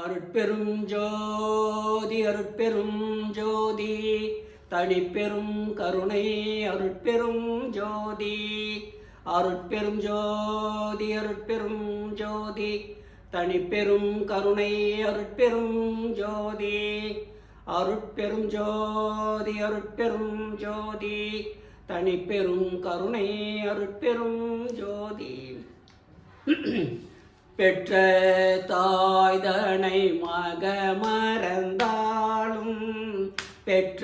அருட்பெரும் ஜோதி அருட்பெரும் ஜோதி தனிப்பெரும் கருணை அருட்பெரும் ஜோதி அருட்பெரும் ஜோதி அருட்பெரும் ஜோதி தனிப்பெரும் கருணை அருட்பெரும் ஜோதி அருட்பெரும் ஜோதி அருட்பெரும் ஜோதி தனிப்பெரும் கருணை அருட்பெரும் ஜோதி. பெற்ற தாய்தனை மகமறந்தாலும் பெற்ற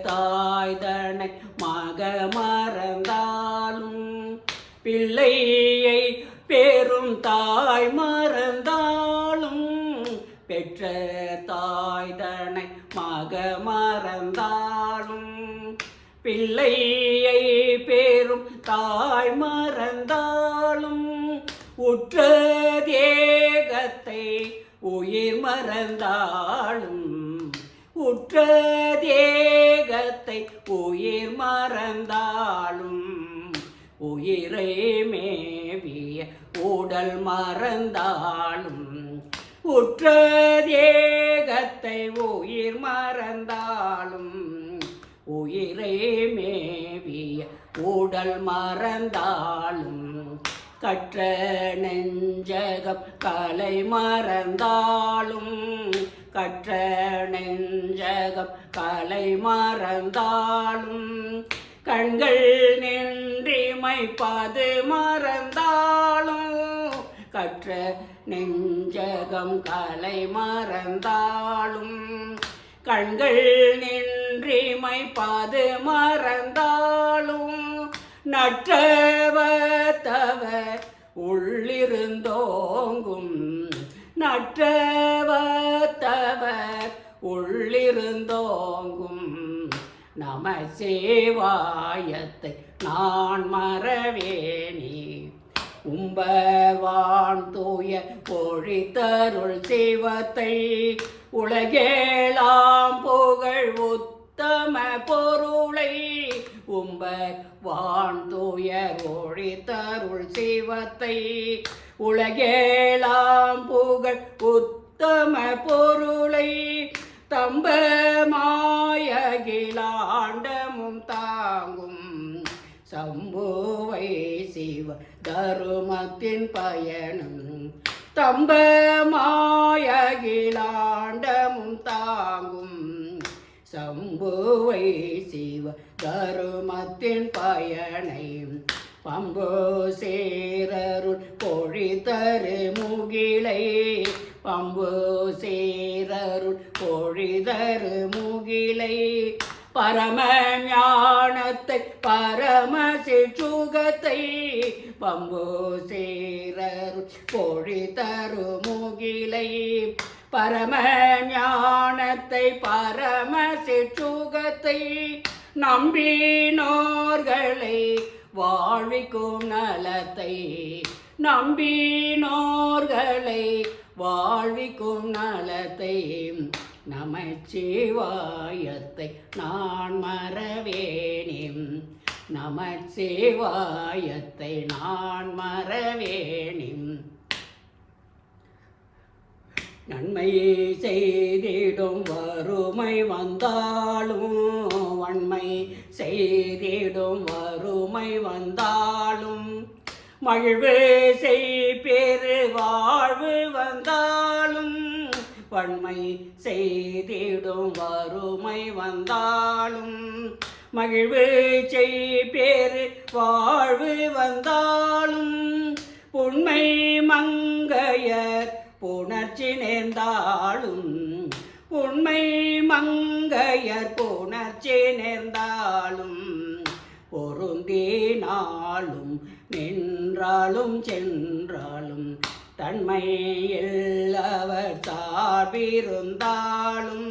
தாய்தனை மகமறந்தாலும் பிள்ளையை பெரும் தாய் மறந்தாலும் பெற்ற தாய்தனை மகமறந்தாலும் பிள்ளையை பெரும் தாய் மறந்தாலும் உற்ற தேகத்தை உயிர் மறந்தாலும் உற்ற தேகத்தை உயிர் மறந்தாலும் உயிரை மேவிய உடல் மறந்தாலும் உற்ற தேகத்தை உயிர் மறந்தாலும் உயிரை மேவிய உடல் மறந்தாலும் கற்ற நெஞ்சகம் கலை மறந்தாலும் கற்ற நெஞ்சகம் கலை மறந்தாலும் கண்கள் நின்றிமைப்பது மறந்தாலும் கற்ற நெஞ்சகம் கலை மறந்தாலும் கண்கள் நின்றிமைப்பது மறந்தாலும் நற்றவத்தவ உள்ளிருந்தோங்கும் நற்றவத்தவ உள்ளிருந்தோங்கும் நமசிவாயத்தை நான் மறவேனே உம்பர்வான் தூய பொழித்தருள் சிவத்தை உலகேளாம் புகழ் உத்தம பொருளை உம்பர் வான் தூயர் ஒழித்தருள் சிவத்தை உலகேளாம் புகழ் உத்தம பொருளை தம்ப மாயகிலாண்டமும் தாங்கும் சம்புவை சிவ தருமத்தின் பயணம் தம்ப மாயகிலாண்டமும் தாங்கும் சம்புவை சிவ தருமத்தின் பயனை பம்பு சேரருள் பொழிதரு முகிலை பம்பு சேரருள் பொழிதரு முகிலை பரம ஞானத்தை பரம சிற்றுகத்தை பம்பு சேரருள் பொழிதரு முகிலை பரம ஞானத்தை பரம சிற்றுகத்தை நம்பினோர்களை வாழ்விக்கும் நலத்தை நம்பினோர்களை வாழ்விக்கும் நலத்தை நமச்சிவாயத்தை நான் மறவேனே நமச்சிவாயத்தை நான் மறவேனே நன்மை செய்திடும் வறுமை வந்தாலும் வன்மை செய்திடும் வறுமை வந்தாலும் மகிழ்வு செய்பெரு வாழ்வு வந்தாலும் வன்மை செய்திடும் வறுமை வந்தாலும் மகிழ்வு செய்பெரு வாழ்வு வந்தாலும் புண்மை மங்கையர் புணர்ச்சி நேர்ந்தாலும் உண்மை மங்கையர் புணர்ச்சி நேர்ந்தாலும் பொருந்தினாலும் நின்றாலும் சென்றாலும் தன்மையில் அவர் சார்பிருந்தாலும்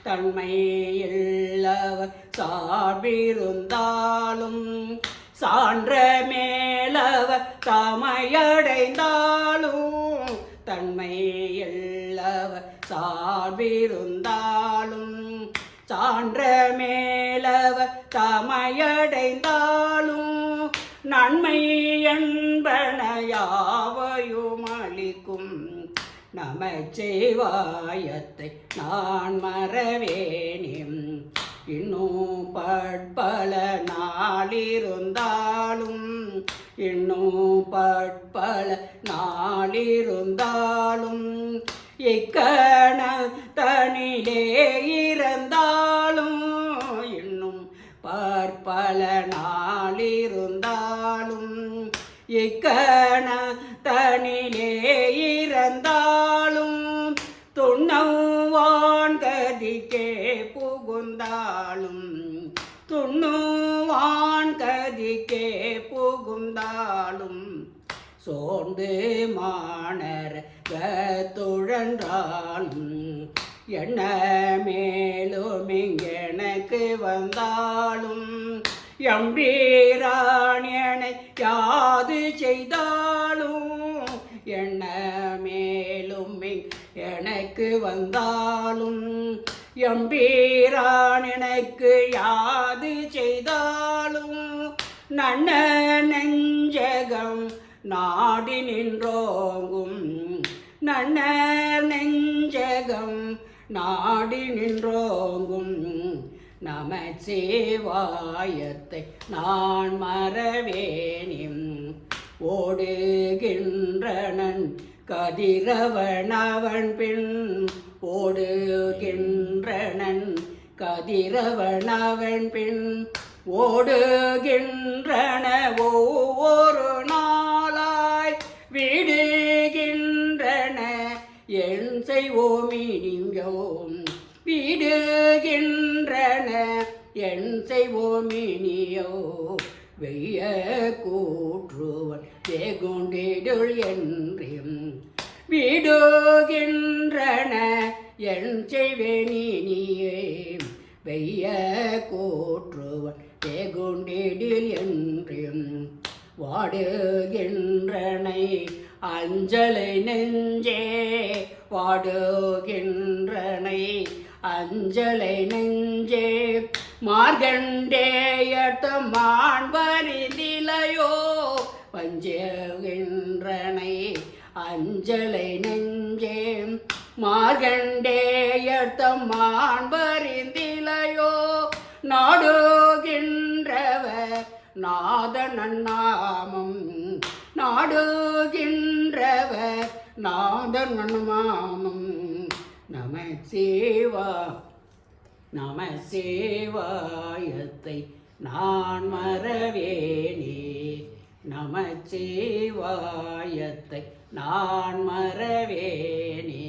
தன்மையில் அவர் சார்பிருந்தாலும் சான்ற மேலவர் தமையடைந்தாலும் தன்மையில் அவர் சார்பிருந்தாலும் சான்ற மேலவர் தமையடைந்தாலும் நன்மை என்பன யாவையும் அளிக்கும் நம் நமச்சிவாயத்தை நான் மறவேனேன். இன்னும் பற்பல நாளிருந்தாலும் இன்னும் பற்பல நாளிருந்தாலும் இக்கண தனிலே இறந்தாலும் இன்னும் பற்பல நாளிருந்தாலும் இக்கண தனிலே இறந்தாலும் துண்ணவான் கதிக்கே புகுந்தாலும் துண்ணுவான் கதிக்கே புகுந்தாலும் சோர்ந்து மாணர் துழன்றாலும் என்ன மேலும் இங்கெனக்கு வந்தாலும் எம்பீராணியனை யாது செய்தாலும் என்ன மேலும் எனக்கு வந்தாலும் எம்பீரான் எனக்கு யாது செய்தாலும் நன்ன நெஞ்சகம் நாடி நின்றோங்கும் நன்ன நெஞ்சகம் நாடி நின்றோங்கும் நமச்சிவாயத்தை நான் மறவேனேன். ஓடுகின்றனன் கதிரவனவன் பின் ஓடுகின்றனன் கதிரவனவன் பின் ஓடுகின்றன ஒவ்வொரு நாளாய் விடுகின்றன என் செய்வோமினியோம் விடுகின்றன என் செய்வோமினியோ வெய்ய கூற்றுவன் வெகுண்டிடுள் என்றும் விடுகின்றன என் செய்வேனியே வெய்ய கூற்றுவன் வெகுண்டிடில் என்றும் வாடுகின்றனை அஞ்சலை நெஞ்சே வாடுகின்றனை அஞ்சலை நெஞ்சே மார்கண்டேயட்டும் மாண்பரிதிலையோ வஞ்சுகின்றனை அஞ்சலை நெஞ்சே மார்கண்டேயட்டும் மாண்பரிதிலையோ நாடுகின்றவர் நாதன் நாமம் நாடுகின்றவர் நாதன் நாமம் நமச்சிவாயத்தை நான் மறவேனே நமச்சிவாயத்தை நான் மறவேனே.